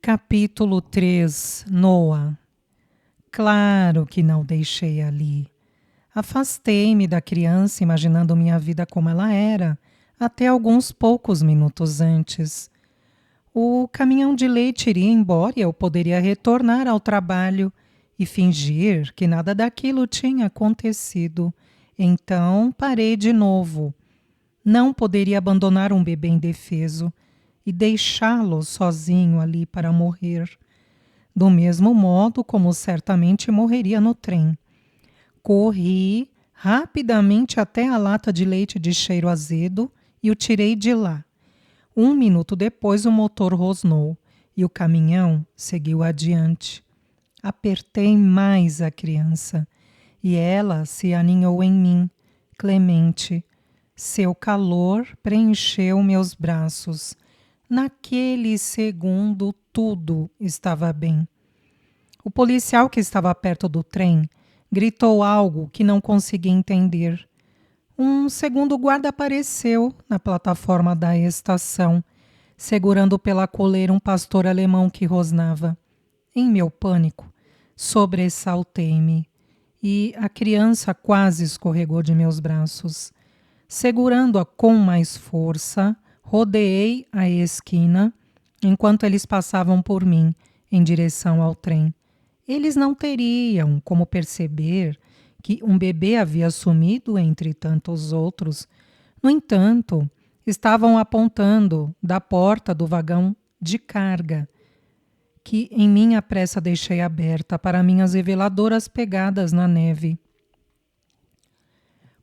Capítulo 3. Noa. Claro que não deixei ali. Afastei-me da criança, imaginando minha vida como ela era, até alguns poucos minutos antes. O caminhão de leite iria embora e eu poderia retornar ao trabalho e fingir que nada daquilo tinha acontecido. Então parei de novo. Não poderia abandonar um bebê indefeso e deixá-lo sozinho ali para morrer. Do mesmo modo como certamente morreria no trem. Corri rapidamente até a lata de leite de cheiro azedo e o tirei de lá. 1 minuto depois o motor rosnou e o caminhão seguiu adiante. Apertei mais a criança e ela se aninhou em mim, clemente. Seu calor preencheu meus braços. Naquele segundo tudo estava bem. O policial que estava perto do trem gritou algo que não consegui entender. Um segundo guarda apareceu na plataforma da estação, segurando pela coleira um pastor alemão que rosnava. Em meu pânico, sobressaltei-me e a criança quase escorregou de meus braços. Segurando-a com mais força, rodeei a esquina enquanto eles passavam por mim em direção ao trem. Eles não teriam como perceber que um bebê havia sumido entre tantos outros. No entanto, estavam apontando da porta do vagão de carga, que em minha pressa deixei aberta para minhas reveladoras pegadas na neve.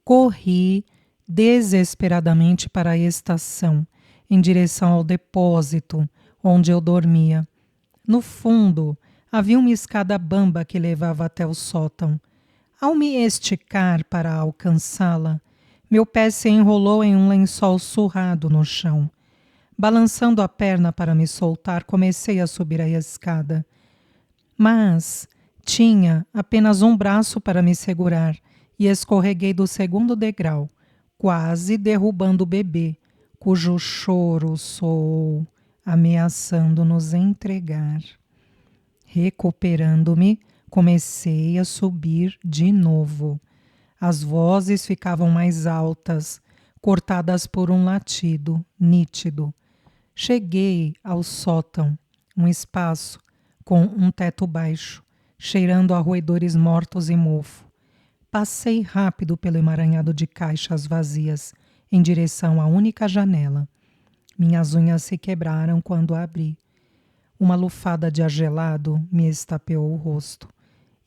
Corri desesperadamente para a estação, em direção ao depósito onde eu dormia. No fundo, havia uma escada bamba que levava até o sótão. Ao me esticar para alcançá-la, meu pé se enrolou em um lençol surrado no chão. Balançando a perna para me soltar, comecei a subir a escada. Mas tinha apenas um braço para me segurar e escorreguei do segundo degrau, quase derrubando o bebê, cujo choro soou, ameaçando nos entregar. Recuperando-me, comecei a subir de novo. As vozes ficavam mais altas, cortadas por um latido nítido. Cheguei ao sótão, um espaço com um teto baixo, cheirando a roedores mortos e mofo. Passei rápido pelo emaranhado de caixas vazias, em direção à única janela. Minhas unhas se quebraram quando a abri. Uma lufada de ar gelado me estapeou o rosto.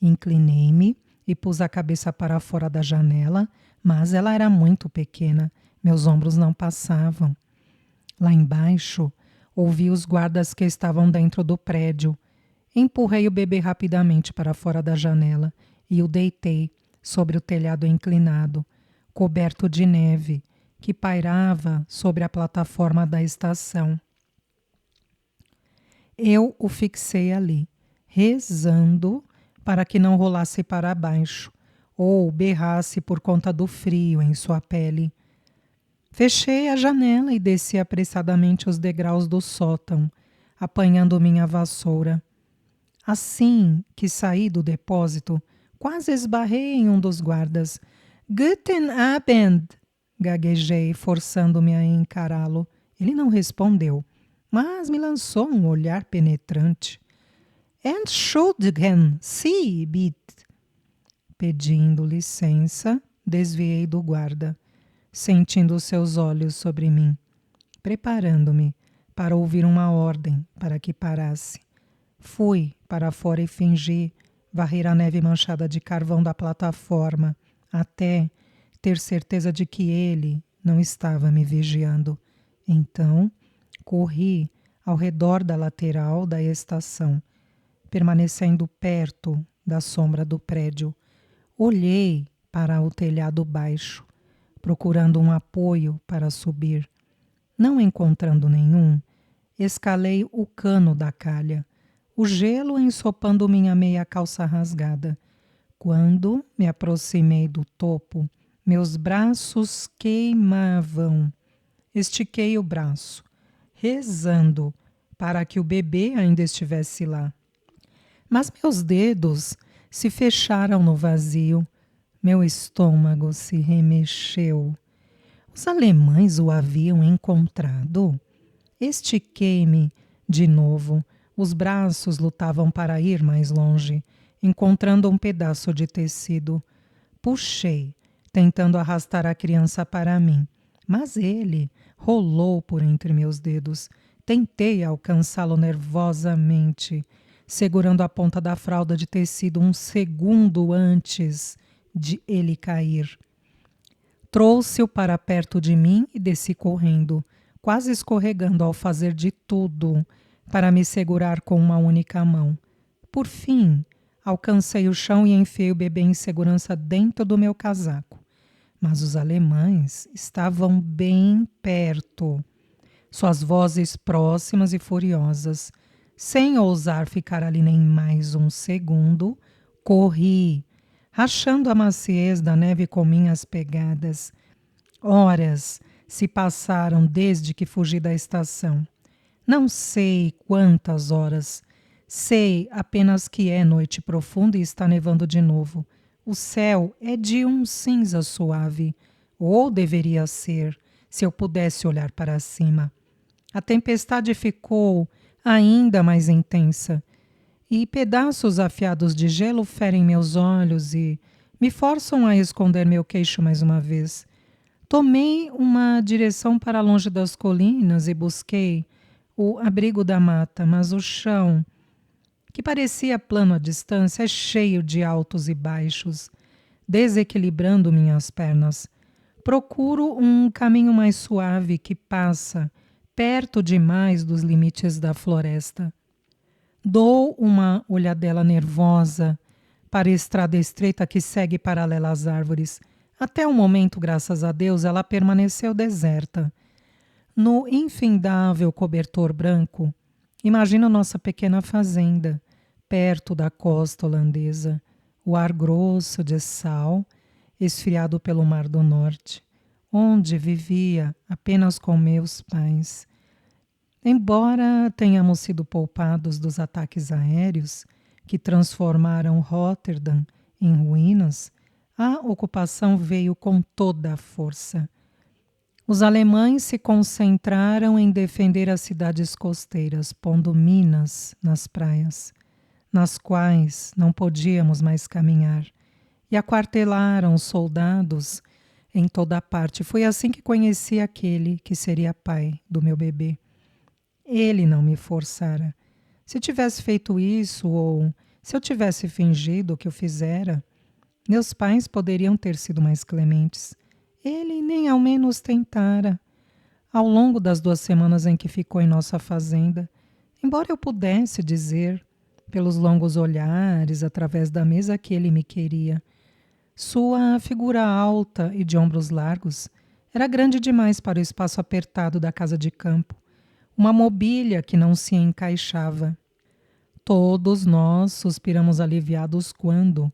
Inclinei-me e pus a cabeça para fora da janela, mas ela era muito pequena. Meus ombros não passavam. Lá embaixo, ouvi os guardas que estavam dentro do prédio. Empurrei o bebê rapidamente para fora da janela e o deitei sobre o telhado inclinado, coberto de neve, que pairava sobre a plataforma da estação. Eu o fixei ali, rezando para que não rolasse para baixo ou berrasse por conta do frio em sua pele. Fechei a janela e desci apressadamente os degraus do sótão, apanhando minha vassoura. Assim que saí do depósito, quase esbarrei em um dos guardas. Guten Abend, gaguejei, forçando-me a encará-lo. Ele não respondeu, mas me lançou um olhar penetrante. Entschuldigen Sie, bitte. Pedindo licença, desviei do guarda, sentindo seus olhos sobre mim, preparando-me para ouvir uma ordem para que parasse. Fui para fora e fingi varrer a neve manchada de carvão da plataforma, até ter certeza de que ele não estava me vigiando. Então, corri ao redor da lateral da estação, permanecendo perto da sombra do prédio. Olhei para o telhado baixo, procurando um apoio para subir. Não encontrando nenhum, escalei o cano da calha, o gelo ensopando minha meia calça rasgada. Quando me aproximei do topo, meus braços queimavam. Estiquei o braço, rezando para que o bebê ainda estivesse lá. Mas meus dedos se fecharam no vazio, meu estômago se remexeu. Os alemães o haviam encontrado? Estiquei-me de novo. Os braços lutavam para ir mais longe, encontrando um pedaço de tecido. Puxei, tentando arrastar a criança para mim, mas ele rolou por entre meus dedos. Tentei alcançá-lo nervosamente, segurando a ponta da fralda de tecido um segundo antes de ele cair. Trouxe-o para perto de mim e desci correndo, quase escorregando ao fazer de tudo para me segurar com uma única mão. Por fim, alcancei o chão e enfiei o bebê em segurança dentro do meu casaco. Mas os alemães estavam bem perto, suas vozes próximas e furiosas. Sem ousar ficar ali nem mais um segundo, corri, rachando a maciez da neve com minhas pegadas. Horas se passaram desde que fugi da estação. Não sei quantas horas. Sei apenas que é noite profunda e está nevando de novo. O céu é de um cinza suave, ou deveria ser, se eu pudesse olhar para cima. A tempestade ficou ainda mais intensa, e pedaços afiados de gelo ferem meus olhos e me forçam a esconder meu queixo mais uma vez. Tomei uma direção para longe das colinas e busquei o abrigo da mata, mas o chão, que parecia plano à distância, é cheio de altos e baixos, desequilibrando minhas pernas. Procuro um caminho mais suave que passa perto demais dos limites da floresta. Dou uma olhadela nervosa para a estrada estreita que segue paralela às árvores. Até o momento, graças a Deus, ela permaneceu deserta. No infindável cobertor branco, imagino nossa pequena fazenda, perto da costa holandesa, o ar grosso de sal, esfriado pelo Mar do Norte, onde vivia apenas com meus pais. Embora tenhamos sido poupados dos ataques aéreos que transformaram Rotterdam em ruínas, a ocupação veio com toda a força. Os alemães se concentraram em defender as cidades costeiras, pondo minas nas praias, nas quais não podíamos mais caminhar, e aquartelaram soldados em toda a parte. Foi assim que conheci aquele que seria pai do meu bebê. Ele não me forçara. Se tivesse feito isso, ou se eu tivesse fingido que o fizera, meus pais poderiam ter sido mais clementes. Ele nem ao menos tentara. Ao longo das 2 semanas em que ficou em nossa fazenda, embora eu pudesse dizer, pelos longos olhares através da mesa, que ele me queria, sua figura alta e de ombros largos era grande demais para o espaço apertado da casa de campo, uma mobília que não se encaixava. Todos nós suspiramos aliviados quando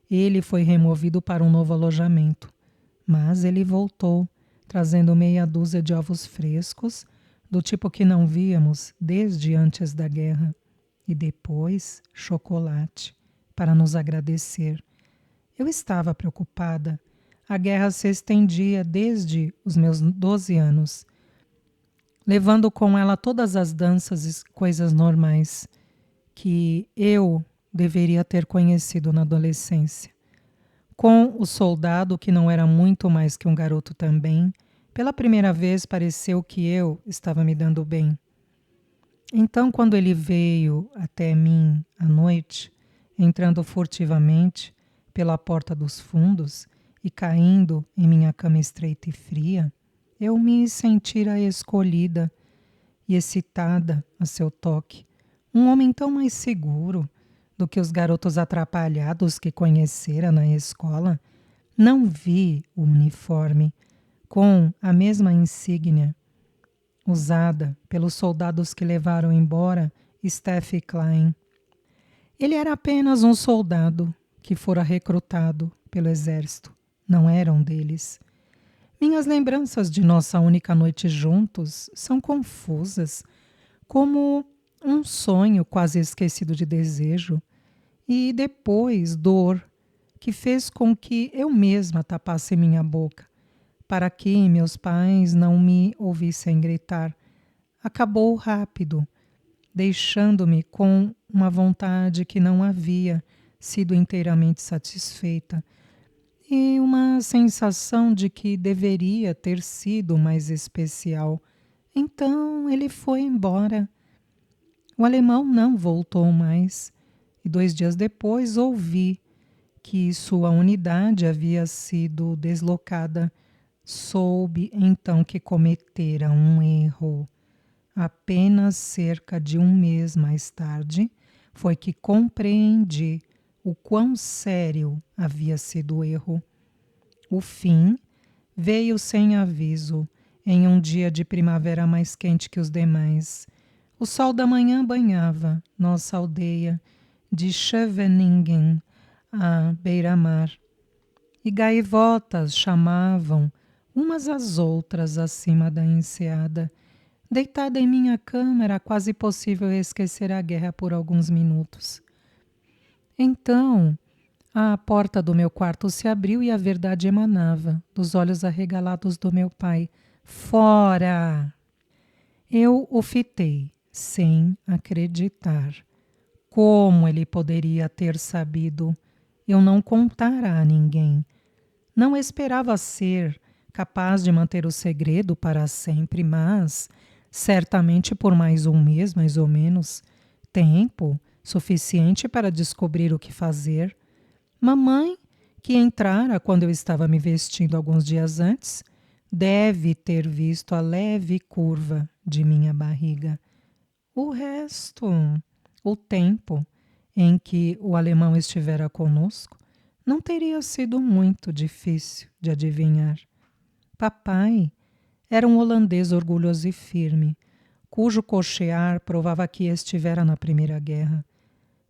ele foi removido para um novo alojamento. Mas ele voltou, trazendo meia dúzia de ovos frescos, do tipo que não víamos desde antes da guerra, e depois chocolate, para nos agradecer. Eu estava preocupada. A guerra se estendia desde os meus 12 anos, levando com ela todas as danças e coisas normais que eu deveria ter conhecido na adolescência. Com o soldado, que não era muito mais que um garoto também, pela primeira vez pareceu que eu estava me dando bem. Então, quando ele veio até mim à noite, entrando furtivamente pela porta dos fundos e caindo em minha cama estreita e fria, eu me sentira escolhida e excitada a seu toque. Um homem tão mais seguro do que os garotos atrapalhados que conhecera na escola. Não vi o uniforme com a mesma insígnia usada pelos soldados que levaram embora Steph Klein. Ele era apenas um soldado que fora recrutado pelo exército. Não era um deles. Minhas lembranças de nossa única noite juntos são confusas, como Um sonho quase esquecido de desejo e depois dor que fez com que eu mesma tapasse minha boca para que meus pais não me ouvissem gritar. Acabou rápido, deixando-me com uma vontade que não havia sido inteiramente satisfeita e uma sensação de que deveria ter sido mais especial. Então ele foi embora. O alemão não voltou mais, e 2 dias depois ouvi que sua unidade havia sido deslocada. Soube então que cometera um erro. Apenas cerca de um mês mais tarde foi que compreendi o quão sério havia sido o erro. O fim veio sem aviso, em um dia de primavera mais quente que os demais. O sol da manhã banhava nossa aldeia de Scheveningen, à beira-mar, e gaivotas chamavam umas às outras acima da enseada. Deitada em minha cama, era quase possível esquecer a guerra por alguns minutos. Então, a porta do meu quarto se abriu e a verdade emanava dos olhos arregalados do meu pai. Fora! Eu o fitei, sem acreditar. Como ele poderia ter sabido? Eu não contara a ninguém. Não esperava ser capaz de manter o segredo para sempre, mas certamente por mais um mês, mais ou menos, tempo suficiente para descobrir o que fazer. Mamãe, que entrara quando eu estava me vestindo alguns dias antes, deve ter visto a leve curva de minha barriga. O resto, o tempo em que o alemão estivera conosco, não teria sido muito difícil de adivinhar. Papai era um holandês orgulhoso e firme, cujo cochear provava que estivera na Primeira Guerra.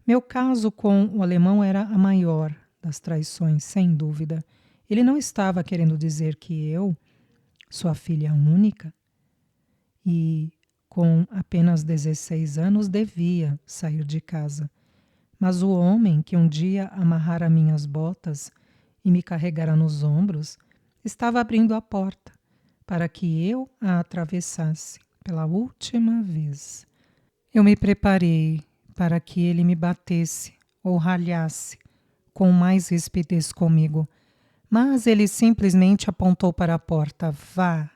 Meu caso com o alemão era a maior das traições, sem dúvida. Ele não estava querendo dizer que eu, sua filha única, e com apenas 16 anos devia sair de casa. Mas o homem que um dia amarrara minhas botas e me carregara nos ombros estava abrindo a porta para que eu a atravessasse pela última vez. Eu me preparei para que ele me batesse ou ralhasse com mais rispidez comigo, mas ele simplesmente apontou para a porta. Vá!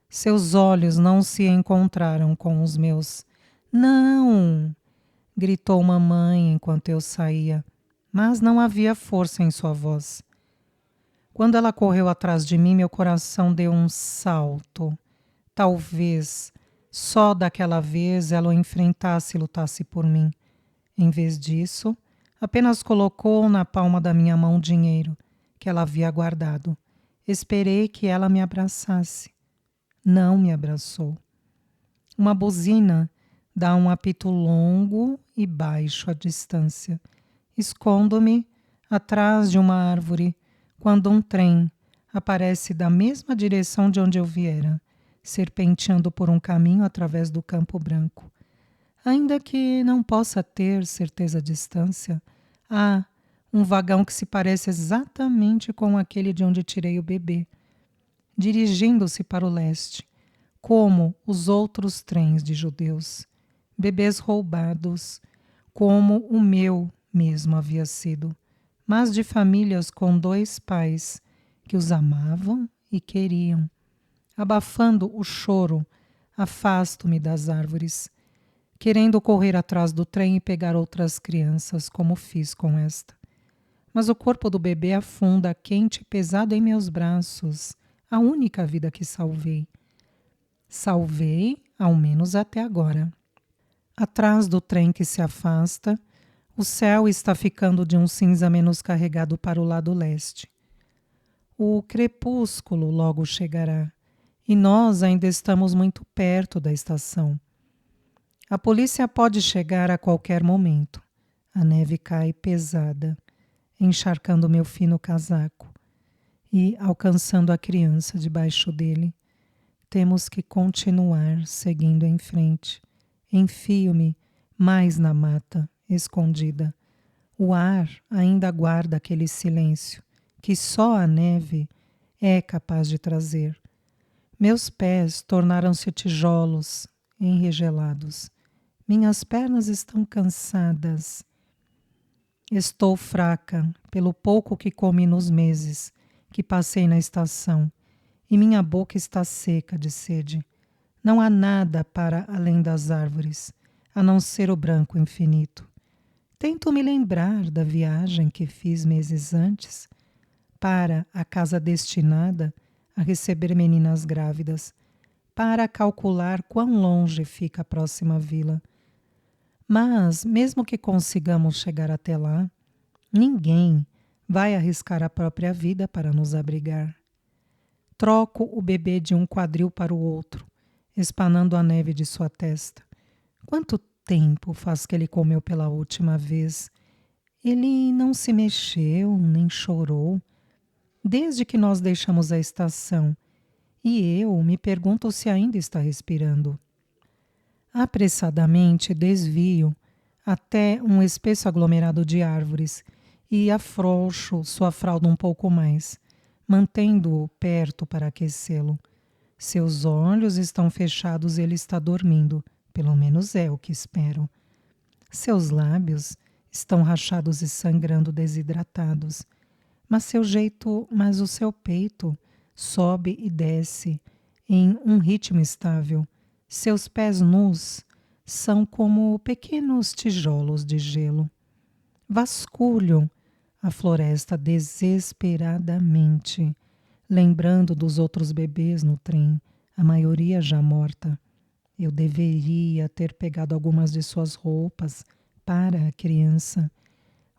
Seus olhos não se encontraram com os meus. Não! Gritou mamãe enquanto eu saía, mas não havia força em sua voz. Quando ela correu atrás de mim, meu coração deu um salto. Talvez só daquela vez ela o enfrentasse e lutasse por mim. Em vez disso, apenas colocou na palma da minha mão dinheiro que ela havia guardado. Esperei que ela me abraçasse. Não me abraçou. Uma buzina dá um apito longo e baixo à distância. Escondo-me atrás de uma árvore quando um trem aparece da mesma direção de onde eu viera, serpenteando por um caminho através do Campo Branco. Ainda que não possa ter certeza à distância, há um vagão que se parece exatamente com aquele de onde tirei o bebê, dirigindo-se para o leste, como os outros trens de judeus, bebês roubados, como o meu mesmo havia sido, mas de famílias com 2 pais que os amavam e queriam. Abafando o choro, afasto-me das árvores, querendo correr atrás do trem e pegar outras crianças, como fiz com esta. Mas o corpo do bebê afunda quente e pesado em meus braços, a única vida que salvei. Salvei, ao menos até agora. Atrás do trem que se afasta, o céu está ficando de um cinza menos carregado para o lado leste. O crepúsculo logo chegará, e nós ainda estamos muito perto da estação. A polícia pode chegar a qualquer momento. A neve cai pesada, encharcando meu fino casaco e alcançando a criança debaixo dele. Temos que continuar seguindo em frente. Enfio-me mais na mata, escondida. O ar ainda guarda aquele silêncio que só a neve é capaz de trazer. Meus pés tornaram-se tijolos enregelados. Minhas pernas estão cansadas. Estou fraca pelo pouco que comi nos meses que passei na estação, e minha boca está seca de sede. Não há nada para além das árvores, a não ser o branco infinito. Tento me lembrar da viagem que fiz meses antes para a casa destinada a receber meninas grávidas, para calcular quão longe fica a próxima vila. Mas, mesmo que consigamos chegar até lá, ninguém vai arriscar a própria vida para nos abrigar. Troco o bebê de um quadril para o outro, espanando a neve de sua testa. Quanto tempo faz que ele comeu pela última vez? Ele não se mexeu, nem chorou, desde que nós deixamos a estação, e eu me pergunto se ainda está respirando. Apressadamente desvio até um espesso aglomerado de árvores e afrouxo sua fralda um pouco mais, mantendo-o perto para aquecê-lo. Seus olhos estão fechados e ele está dormindo, pelo menos é o que espero. Seus lábios estão rachados e sangrando, desidratados, mas o seu peito sobe e desce em um ritmo estável. Seus pés nus são como pequenos tijolos de gelo. Vasculho a floresta desesperadamente, lembrando dos outros bebês no trem, a maioria já morta. Eu deveria ter pegado algumas de suas roupas para a criança.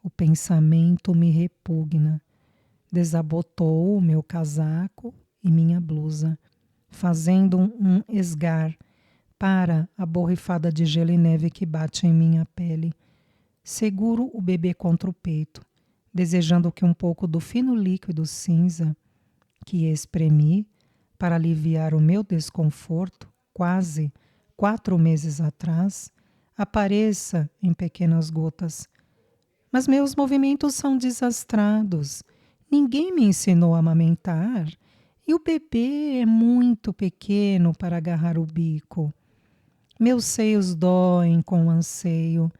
O pensamento me repugna. Desabotou o meu casaco e minha blusa, fazendo um esgar para a borrifada de gelo e neve que bate em minha pele. Seguro o bebê contra o peito, desejando que um pouco do fino líquido cinza que espremi para aliviar o meu desconforto, quase 4 meses atrás, apareça em pequenas gotas. Mas meus movimentos são desastrados. Ninguém me ensinou a amamentar e o bebê é muito pequeno para agarrar o bico. Meus seios doem com anseio,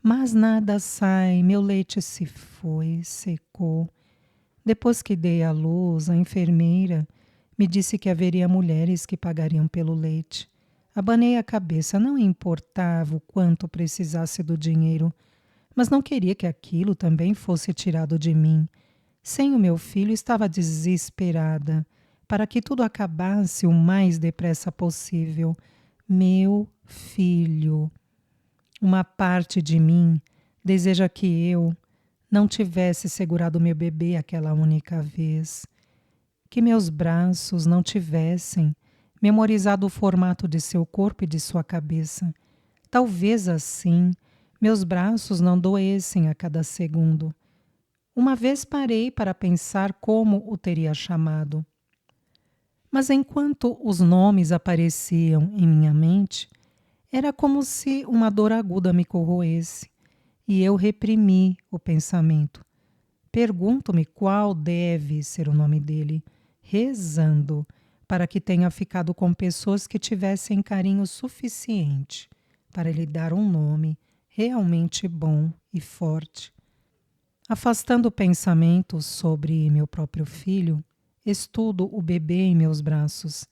mas nada sai, meu leite se foi, secou. Depois que dei à luz, a enfermeira me disse que haveria mulheres que pagariam pelo leite. Abanei a cabeça, não importava o quanto precisasse do dinheiro, mas não queria que aquilo também fosse tirado de mim. Sem o meu filho, estava desesperada para que tudo acabasse o mais depressa possível. Meu filho. Uma parte de mim deseja que eu não tivesse segurado meu bebê aquela única vez, que meus braços não tivessem memorizado o formato de seu corpo e de sua cabeça. Talvez assim meus braços não doessem a cada segundo. Uma vez parei para pensar como o teria chamado. Mas enquanto os nomes apareciam em minha mente, era como se uma dor aguda me corroesse, e eu reprimi o pensamento. Pergunto-me qual deve ser o nome dele, rezando para que tenha ficado com pessoas que tivessem carinho suficiente para lhe dar um nome realmente bom e forte. Afastando pensamentos sobre meu próprio filho, estudo o bebê em meus braços.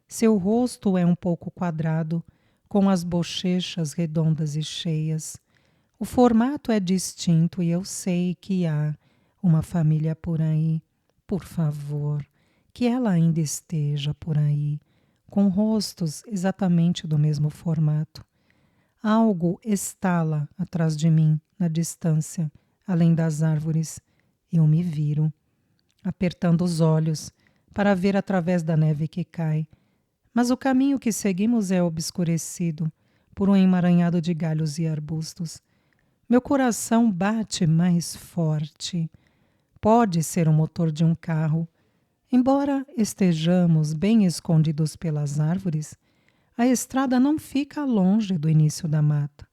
Seu rosto é um pouco quadrado, com as bochechas redondas e cheias. O formato é distinto e eu sei que há uma família por aí. Por favor, que ela ainda esteja por aí, com rostos exatamente do mesmo formato. Algo estala atrás de mim, na distância, além das árvores. Eu me viro, apertando os olhos para ver através da neve que cai. Mas o caminho que seguimos é obscurecido por um emaranhado de galhos e arbustos. Meu coração bate mais forte. Pode ser o motor de um carro. Embora estejamos bem escondidos pelas árvores, A estrada não fica longe do início da mata.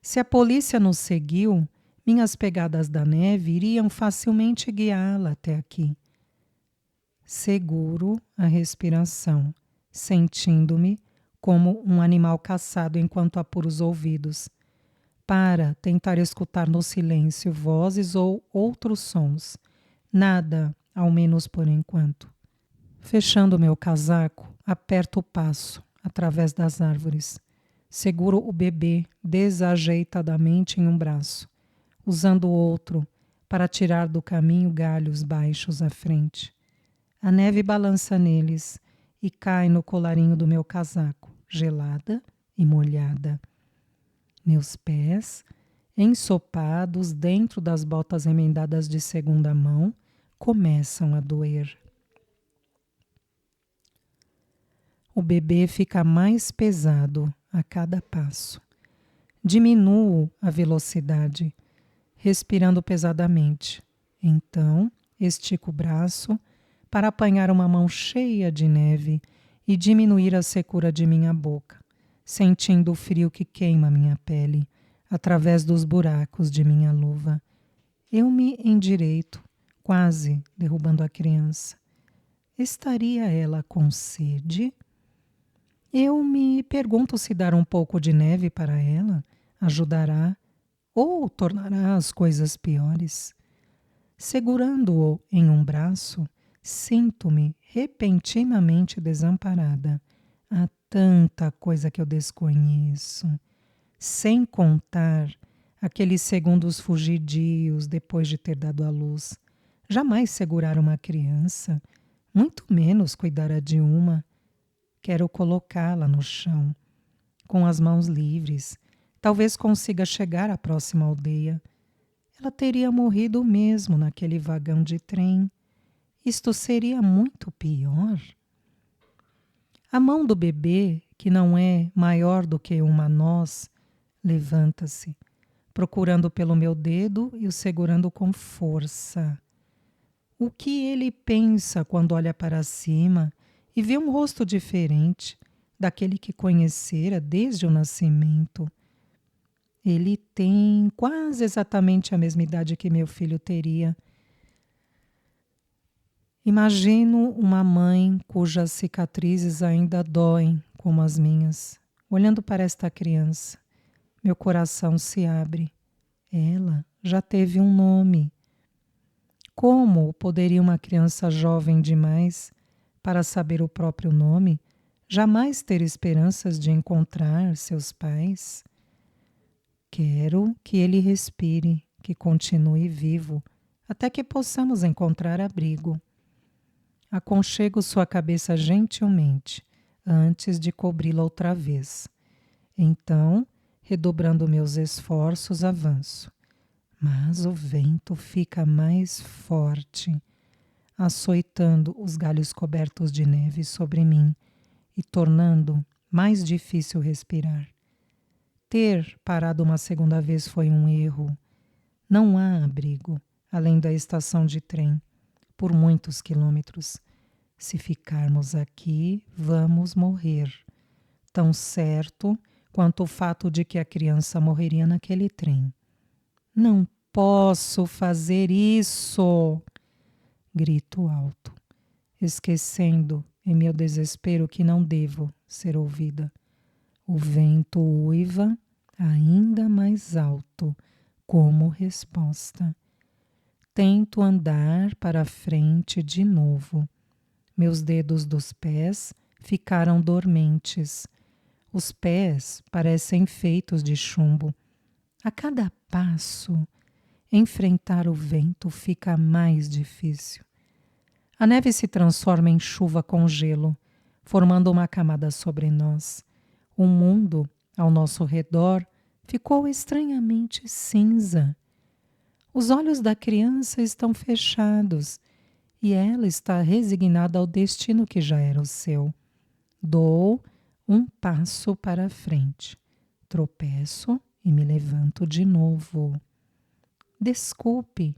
Se a polícia nos seguiu, minhas pegadas da neve iriam facilmente guiá-la até aqui. Seguro a respiração, sentindo-me como um animal caçado enquanto apuro os ouvidos, para tentar escutar no silêncio vozes ou outros sons. Nada, ao menos por enquanto. Fechando meu casaco, aperto o passo através das árvores. Seguro o bebê desajeitadamente em um braço, usando o outro para tirar do caminho galhos baixos à frente. A neve balança neles e cai no colarinho do meu casaco, gelada e molhada. Meus pés, ensopados dentro das botas remendadas de segunda mão, começam a doer. O bebê fica mais pesado a cada passo. Diminuo a velocidade, respirando pesadamente. Então, estico o braço para apanhar uma mão cheia de neve e diminuir a secura de minha boca, sentindo o frio que queima minha pele através dos buracos de minha luva. Eu me endireito, quase derrubando a criança. Estaria ela com sede? Eu me pergunto se dar um pouco de neve para ela ajudará ou tornará as coisas piores. Segurando-o em um braço, sinto-me repentinamente desamparada. Há tanta coisa que eu desconheço, sem contar aqueles segundos fugidios depois de ter dado à luz. Jamais segurar uma criança, muito menos cuidar de uma. Quero colocá-la no chão, com as mãos livres. Talvez consiga chegar à próxima aldeia. Ela teria morrido mesmo naquele vagão de trem. Isto seria muito pior. A mão do bebê, que não é maior do que uma noz, levanta-se, procurando pelo meu dedo e o segurando com força. O que ele pensa quando olha para cima e vê um rosto diferente daquele que conhecera desde o nascimento? Ele tem quase exatamente a mesma idade que meu filho teria. Imagino uma mãe cujas cicatrizes ainda doem como as minhas. Olhando para esta criança, meu coração se abre. Ela já teve um nome. Como poderia uma criança jovem demais para saber o próprio nome jamais ter esperanças de encontrar seus pais? Quero que ele respire, que continue vivo, até que possamos encontrar abrigo. Aconchego sua cabeça gentilmente, antes de cobri-la outra vez. Então, redobrando meus esforços, avanço. Mas o vento fica mais forte, açoitando os galhos cobertos de neve sobre mim e tornando mais difícil respirar. Ter parado uma segunda vez foi um erro. Não há abrigo, além da estação de trem, por muitos quilômetros. Se ficarmos aqui, vamos morrer. Tão certo quanto o fato de que a criança morreria naquele trem. Não posso fazer isso! Grito alto, esquecendo em meu desespero que não devo ser ouvida. O vento uiva ainda mais alto como resposta. Tento andar para frente de novo. Meus dedos dos pés ficaram dormentes. Os pés parecem feitos de chumbo. A cada passo, enfrentar o vento fica mais difícil. A neve se transforma em chuva com gelo, formando uma camada sobre nós. O mundo ao nosso redor ficou estranhamente cinza. Os olhos da criança estão fechados e ela está resignada ao destino que já era o seu. Dou um passo para a frente, tropeço e me levanto de novo. Desculpe,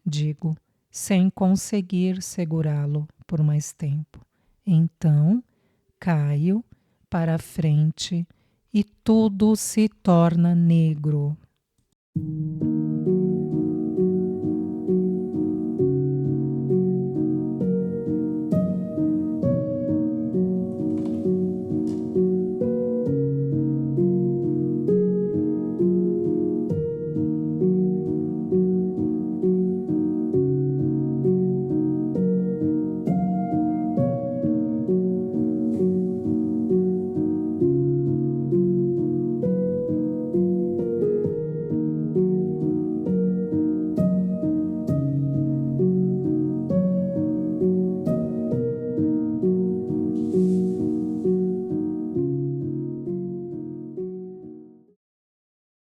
digo, sem conseguir segurá-lo por mais tempo. Então, caio para frente e tudo se torna negro.